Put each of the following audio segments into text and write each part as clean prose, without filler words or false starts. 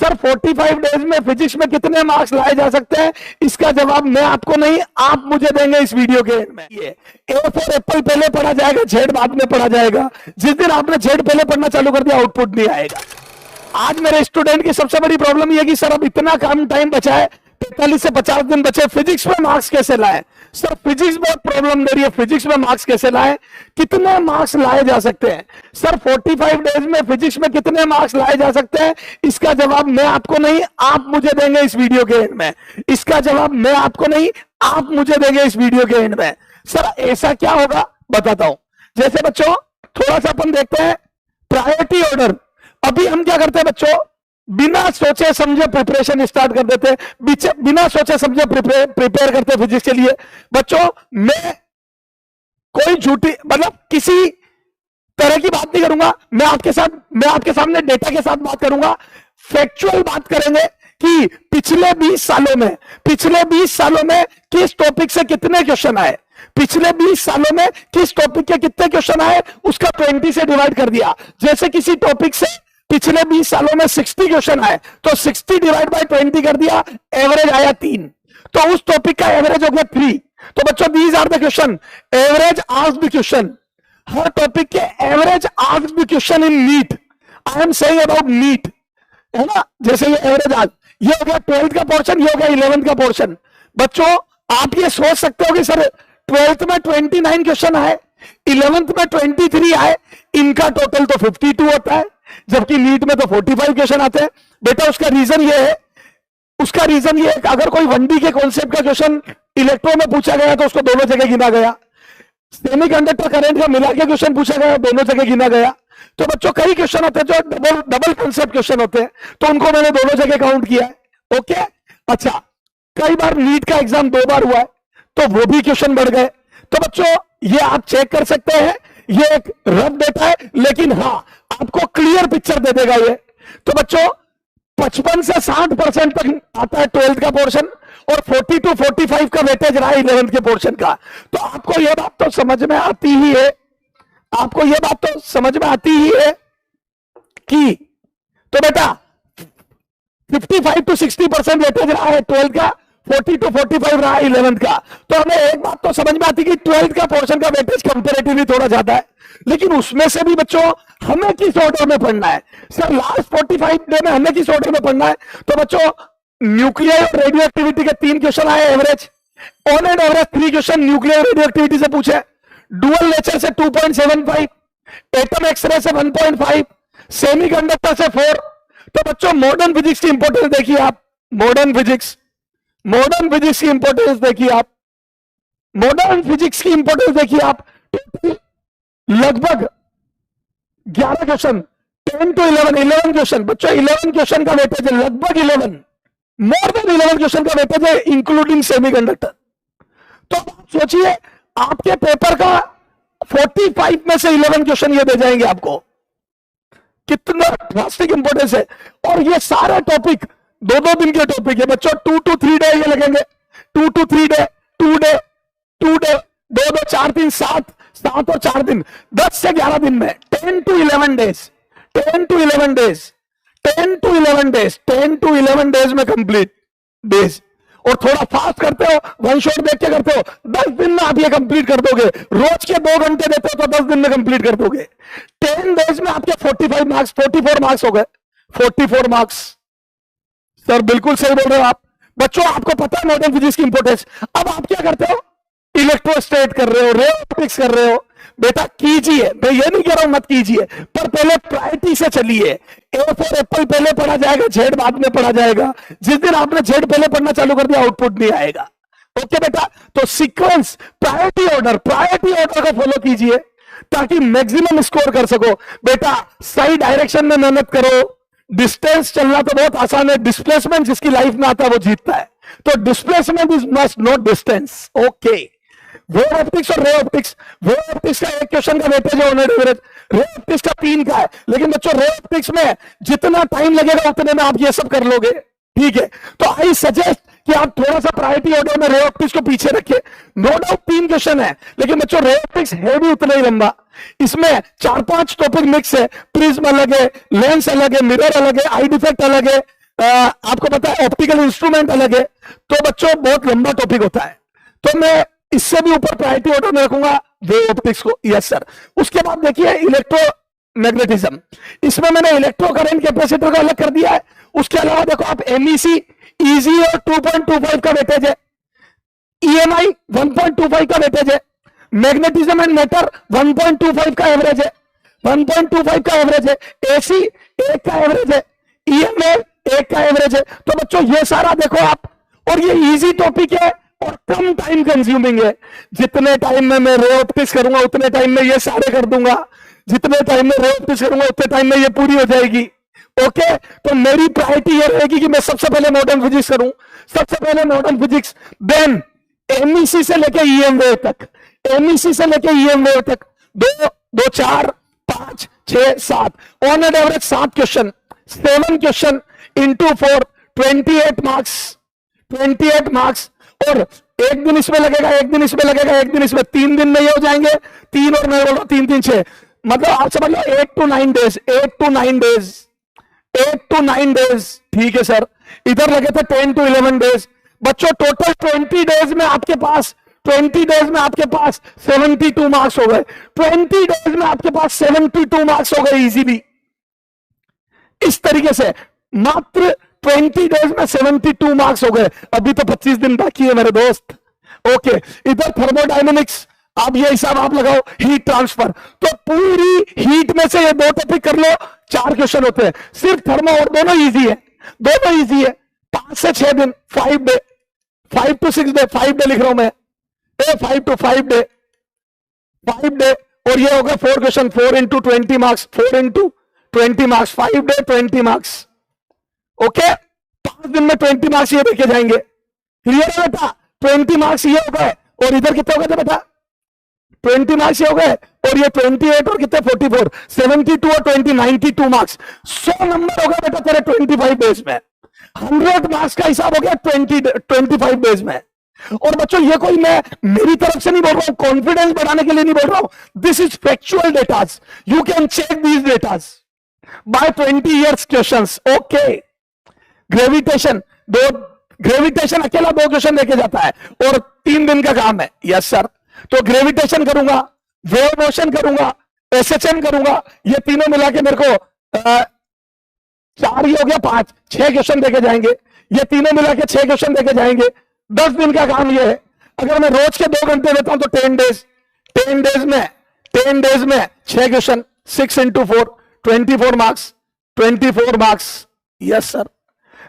Sir 45 days में physics में कितने मार्क्स लाए जा सकते हैं, इसका जवाब मैं आपको नहीं आप मुझे देंगे इस वीडियो के एंड में। ए फॉर एप्पल पहले पढ़ा जाएगा, जेड बाद में पढ़ा जाएगा। जिस दिन आपने जेड पहले पढ़ना चालू कर दिया आउटपुट नहीं आएगा। आज मेरे स्टूडेंट की सबसे बड़ी प्रॉब्लम यह कि सर अब इतना कम टाइम बचा है, 45 से 50 दिन बचे, फिजिक्स में मार्क्स कैसे लाए। सर फिजिक्स बहुत प्रॉब्लम दे रही है, फिजिक्स में मार्क्स कैसे लाए, कितने मार्क्स लाए जा सकते हैं। सर 45 डेज में फिजिक्स में कितने मार्क्स लाए जा सकते हैं, इसका जवाब मैं आपको नहीं आप मुझे देंगे इस वीडियो के एंड में। इसका जवाब मैं आपको नहीं आप मुझे देंगे इस वीडियो के एंड में। सर ऐसा क्या होगा बताता हूं। जैसे बच्चों थोड़ा सा अपन देखते हैं प्रायोरिटी ऑर्डर। अभी हम क्या करते हैं बच्चों, बिना सोचे समझे प्रिपरेशन स्टार्ट कर देते हैं, बिना सोचे समझे प्रिपेयर करते हैं फिजिक्स के लिए। बच्चों मैं कोई झूठी मतलब किसी तरह की बात नहीं करूंगा, मैं आपके सामने डेटा के साथ बात करूंगा, फैक्चुअल बात करेंगे कि पिछले 20 सालों में किस टॉपिक से कितने क्वेश्चन आए, पिछले 20 सालों में किस टॉपिक के कितने क्वेश्चन आए उसका 20 से डिवाइड कर दिया। जैसे किसी टॉपिक से पिछले 20 सालों में 60 क्वेश्चन आए तो 60 डिवाइड बाय 20 कर दिया, एवरेज आया 3, तो उस टॉपिक का एवरेज हो गया 3। तो बच्चों these are the question, average asked question, हर टॉपिक के average asked question in NEET. I am saying about NEET, है ना। जैसे ये एवरेज आज ये हो गया 12th का पोर्शन, ये हो गया 11th का पोर्शन। बच्चों आप ये सोच सकते हो कि सर 12th में 29 क्वेश्चन आए, 11th में 23 आए, इनका टोटल तो 52 होता है, जबकि नीट में तो 45 क्वेश्चन आते हैं। बेटा उसका रीजन ये है, अगर कोई 1D के कॉन्सेप्ट का क्वेश्चन इलेक्ट्रो में पूछा गया तो उसको दोनों जगह गिना गया, सेमीकंडक्टर करंट का मिला के क्वेश्चन पूछा गया दोनों जगह गिना गया। तो बच्चों कई क्वेश्चन होते हैं जो डबल कॉन्सेप्ट क्वेश्चन होते हैं, तो उनको मैंने दोनों जगह काउंट किया है। ओके अच्छा, कई बार नीट का एग्जाम 2 बार हुआ है तो वो भी क्वेश्चन बढ़ गए। तो बच्चों ये आप चेक कर सकते हैं, ये एक रफ डेटा है लेकिन हाँ आपको क्लियर पिक्चर दे देगा ये। तो बच्चों 55 से 60% तक आता है 12th का पोर्शन और 40 to 45 का वेटेज रहा है 11th के पोर्शन का। तो आपको यह बात तो समझ में आती ही है, कि तो बेटा 55 to 60% वेटेज रहा है 12th का, 40 to 45 रहा है 11th का। तो हमें एक बात तो समझ में आती कि 12th का पोर्शन का वेटेज कंपैरेटिवली थोड़ा ज्यादा है, लेकिन उसमें से भी बच्चों हमें किस ऑर्डर में पढ़ना है। सर लास्ट 45 डे में हमें किस ऑर्डर में पढ़ना है। तो बच्चों न्यूक्लियर और रेडियो एक्टिविटी के 3 क्वेश्चन आए average, on and average 3 question nuclear radio activity से पूछे, डुअल नेचर से 2.75, एटम एक्सरे से 1.5, सेमीकंडक्टर से 4। तो बच्चों मॉडर्न फिजिक्स की इंपॉर्टेंस देखिए आप, मॉडर्न फिजिक्स की इंपॉर्टेंस देखिए आप, लगभग 11 क्वेश्चन, 10 to 11 क्वेश्चन। बच्चों 11 क्वेश्चन का वेटेज है, लगभग 11, मोर देन 11 क्वेश्चन का वेटेज है इंक्लूडिंग सेमीकंडक्टर। तो आप सोचिए आपके पेपर का 45 में से 11 क्वेश्चन ये दे जाएंगे आपको, कितना ड्रास्टिक इंपॉर्टेंस है। और ये सारे टॉपिक 2-2 दिन के टॉपिक है बच्चों, 2 to 3 डे ये लगेंगे, 2 to 3 डे, 2 डे, 2-2 4 3 7 और 4 दिन, 10 से 11 दिन में 10 to 11 डेज में कंप्लीट डेज। और थोड़ा फास्ट करते हो, वन शॉट देख के करते हो, 10 दिन में आप ये कंप्लीट कर दोगे। रोज के 2 घंटे देते हो तो 10 दिन में कंप्लीट कर दोगे। 10 डेज में आपके 44 मार्क्स हो गए, 44 मार्क्स। सर बिल्कुल सही बोल रहे हो आप। बच्चों आपको पता है मॉडर्न फिजिक्स की इंपॉर्टेंस। अब आप क्या करते हो, इलेक्ट्रोस्टैट कर रहे हो, रेओप्टिक्स कर रहे हो। बेटा कीजिए, मैं ये नहीं कह रहा हूं मत कीजिए, पर पहले प्रायोरिटी से चलिए। ए फॉर एप्पल पहले पढ़ा जाएगा, जेड बाद में पढ़ा जाएगा। जिस दिन आपने जेड पहले पढ़ना चालू कर दिया आउटपुट नहीं आएगा। ओके बेटा, तो सीक्वेंस प्रायोरिटी ऑर्डर को फॉलो कीजिए ताकि मैक्सिमम स्कोर कर सको। बेटा सही डायरेक्शन में मेहनत करो। डिस्टेंस चलना तो बहुत आसान है, डिस्प्लेसमेंट जिसकी लाइफ में आता है वो जीतता है। तो displacement is must not distance. Okay, wave optics और रे ऑप्टिक्स, वेव ऑप्टिक्स का 1 क्वेश्चन का वेटेज है ऑन एवरेज, रे ऑप्टिक्स का 3 का है। लेकिन बच्चों रे ऑप्टिक्स में जितना टाइम लगेगा उतने में आप ये सब कर लोगे, ठीक है। तो आई सजेस्ट कि आप थोड़ा सा प्रायोरिटी ऑर्डर में रे ऑप्टिक्स को पीछे रखिए। नो डाउट 3 क्वेश्चन है, लेकिन बच्चों रे ऑप्टिक्स है भी उतना ही लंबा। इसमें 4-5 टॉपिक मिक्स है, प्रिज्म अलग है, लेंस अलग है, मिरर अलग है, आई डिफेक्ट अलग है, आपको पता है ऑप्टिकल इंस्ट्रूमेंट अलग है, तो बच्चों बहुत लंबा टॉपिक होता है, तो मैं इससे भी ऊपर प्रायोरिटी ऑर्डर में रखूंगा वेव ऑप्टिक्स को। Yes sir. उसके बाद देखिए इलेक्ट्रोमैग्नेटिज्म, इसमें मैंने इलेक्ट्रो करंट कैपेसिटर का अलग कर दिया है। उसके अलावा देखो आप एमईसी इजी और 2.25 का वेटेज है, ईएमआई 1.25 का वेटेज है, मैग्नेटिज्म एंड मैटर 1.25 का एवरेज है, 1.25 का एवरेज है, एसी 1 का एवरेज है, ईएमए 1 का एवरेज है। तो बच्चों ये सारा देखो आप, और ये इजी टॉपिक है और कम टाइम कंज्यूमिंग है। जितने टाइम में मैं रे ऑप्टिक्स करूंगा उतने टाइम में ये सारे कर दूंगा, जितने टाइम में रे ऑप्टिक्स करूंगा उतने टाइम में ये पूरी हो जाएगी। ओके, तो मेरी प्रायोरिटी ये रहेगी कि मैं सबसे पहले मॉडर्न फिजिक्स करूं, सबसे पहले मॉडर्न फिजिक्स, देन एमईसी से लेके ईएम वेव तक, एमईसी से लेके ईएम वेव तक 2 4 5 6 7 on an average 7 question, 7 question into 4 28 marks, 28 marks. और एक दिन इसमें लगेगा, एक दिन इसमें लगेगा, एक दिन इसमें, 3 दिन में ये हो जाएंगे, 3 और मैं बोल रहा हूं 3 3 6, मतलब आप समझ लो 8 to 9 days, 8 to 9 days, 8 to 9 days. ठीक है सर, इधर लगे थे 10 to 11 डेज। बच्चों टोटल 20 डेज में आपके पास, 20 डेज में आपके पास 72 मार्क्स हो गए, 20 डेज में आपके पास 72 मार्क्स हो गए इजीली। इस तरीके से मात्र 20 डेज में 72 मार्क्स हो गए। अभी तो 25 दिन बाकी है मेरे दोस्त। ओके, इधर थर्मोडायनेमिक्स, अब ये हिसाब आप लगाओ, हीट ट्रांसफर, तो पूरी हीट में से ये 2 टॉपिक कर लो, 4 क्वेश्चन होते हैं। सिर्फ थर्मो, और दोनों इजी है, दोनों इजी है। 5 से 6 दिन, 5 डे, 5 to 6 डे, 5 डे लिख रहा हूं मैं, 5 to 5 डे, 5 डे। और ये होगा 4 question, 4 into 20 marks, 4 into 20 marks, 5 day 20 marks. Okay, 5 दिन में 20 मार्क्स ये देखे जाएंगे। क्लियर है बेटा? 20 मार्क्स ये हो गए, और इधर कितने हो गए थे बेटा? 20 मार्क्स ये हो गए, और ये 28 और कितने 44, 72 और 20 92 मार्क्स। 100 नंबर हो गया बेटा तेरे 25 डेज में। 100 मार्क्स का हिसाब हो गया 25 डेज में। और बच्चों ये कोई मैं मेरी तरफ से नहीं बोल रहा हूं, कॉन्फिडेंस बढ़ाने के लिए नहीं बोल रहा हूं, this is factual datas, you can check these datas by 20 years questions. Okay, gravitation, gravitation अकेला 2 क्वेश्चन लेके जाता है और 3 दिन का काम है। Yes sir. तो ग्रेविटेशन करूंगा, वेव मोशन करूंगा, एसएचएम करूंगा, ये तीनों मिला के मेरे को 4 ही हो गया, 5 6 क्वेश्चन देके जाएंगे। ये तीनों मिला के 6 क्वेश्चन देके जाएंगे। 10 दिन का काम ये है। अगर मैं रोज के 2 घंटे देता हूं तो 10 डेज, 10 डेज में 6 question, 6 into 4 24 marks, 24 marks. Yes sir.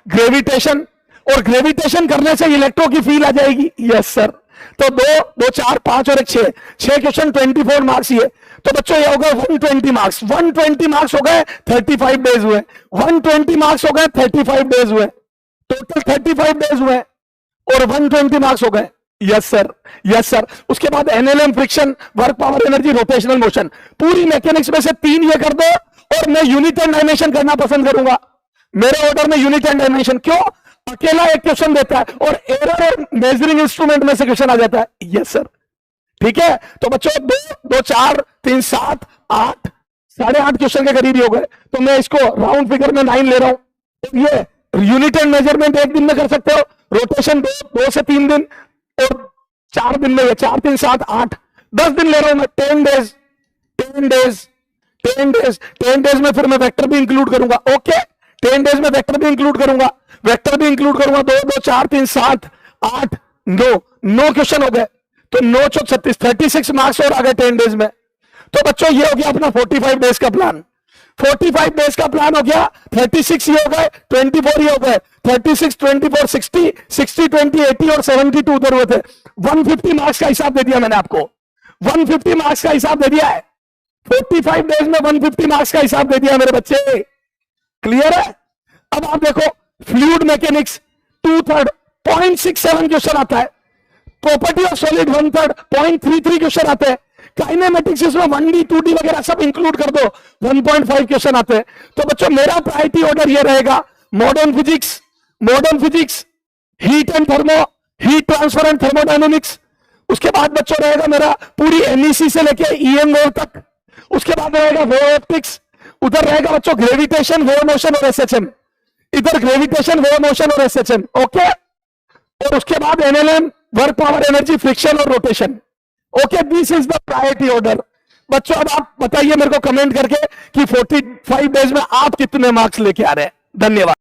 Gravitation, और ग्रेविटेशन करने से इलेक्ट्रो की फील आ जाएगी। Yes sir. तो 2 4 5 और 1 6 क्वेश्चन, 24 मार्क्स। ये तो बच्चों ये हो गए 120 मार्क्स, 120 मार्क्स हो गए, 35 डेज हुए, 120 मार्क्स हो गए, 35 डेज हुए, टोटल 35 डेज हुए और 120 मार्क्स हो गए। Yes sir, yes sir. उसके बाद NLM, friction, work power energy, rotational motion, पूरी मैकेनिक्स में से 3 ये कर दो, और मैं यूनिट एंड डायमेंशन करना पसंद करूंगा। मेरे ऑर्डर में यूनिट एंड डायमेंशन, क्यों? अकेला एक क्वेश्चन देता है और एरर और मेजरिंग इंस्ट्रूमेंट में से क्वेश्चन आ जाता है। Yes sir. ठीक है, तो बच्चों 2 4 3 7 8 8.5 क्वेश्चन के करीब ही हो गए, तो मैं इसको राउंड फिगर में 9 ले रहा हूं। ये यूनिट एंड मेजरमेंट 1 दिन में कर सकते हो, रोटेशन 2 से 3 दिन, और 4 दिन में 4 3 7 8 10 दिन ले रहा हूं मैं। 10 डेज 10 डेज 10 डेज 10 डेज में फिर मैं वेक्टर भी इंक्लूड करूंगा। ओके, 10 डेज में वेक्टर भी इंक्लूड करूंगा, वेक्टर भी इंक्लूड करूंगा। 2 2 4 3 7 8 9 क्वेश्चन हो गए, तो 9 चौक 36, 36 मार्क्स और आ गए 10 डेज में। तो बच्चों ये हो गया अपना 45 डेज का प्लान। 45 डेज का प्लान हो गया। 36 ये हो गए, 24 ये हो गए, 36 24 60 60 20 80 और 72 उधर हुए थे। 150 मार्क्स का हिसाब दे दिया मैंने आपको, 150 मार्क्स का हिसाब दे दिया है। 45 डेज में 150 मार्क्स का हिसाब दे दिया मेरे बच्चे। क्लियर है? अब आप देखो, फ्लूइड मैकेनिक्स 2/3 0.67 क्वेश्चन आता है, प्रॉपर्टी ऑफ सॉलिड 1/3 0.33 क्वेश्चन आते हैं, काइनेमेटिक्स इसमें 1D 2D वगैरह सब इंक्लूड कर दो, 1.5 क्वेश्चन आते हैं। तो बच्चों मेरा प्रायोरिटी ऑर्डर ये रहेगा, modern physics, heat and thermo, heat transfer and thermodynamics. उसके बाद बच्चों रहेगा मेरा पूरी एमईसी से लेके ईएम वेव तक। उसके बाद रहेगा वेव ऑप्टिक्स, उधर रहेगा बच्चों ग्रेविटेशन, वेव मोशन और एसएचएम। इधर ग्रेविटेशन, वेव मोशन और एसएचएम, ओके। और उसके बाद NLM, work, power, energy, friction और rotation, okay. This is the priority order. बच्चों अब आप बताइए मेरे को कमेंट करके कि 45 डेज में आप कितने मार्क्स लेके आ रहे हैं। धन्यवाद।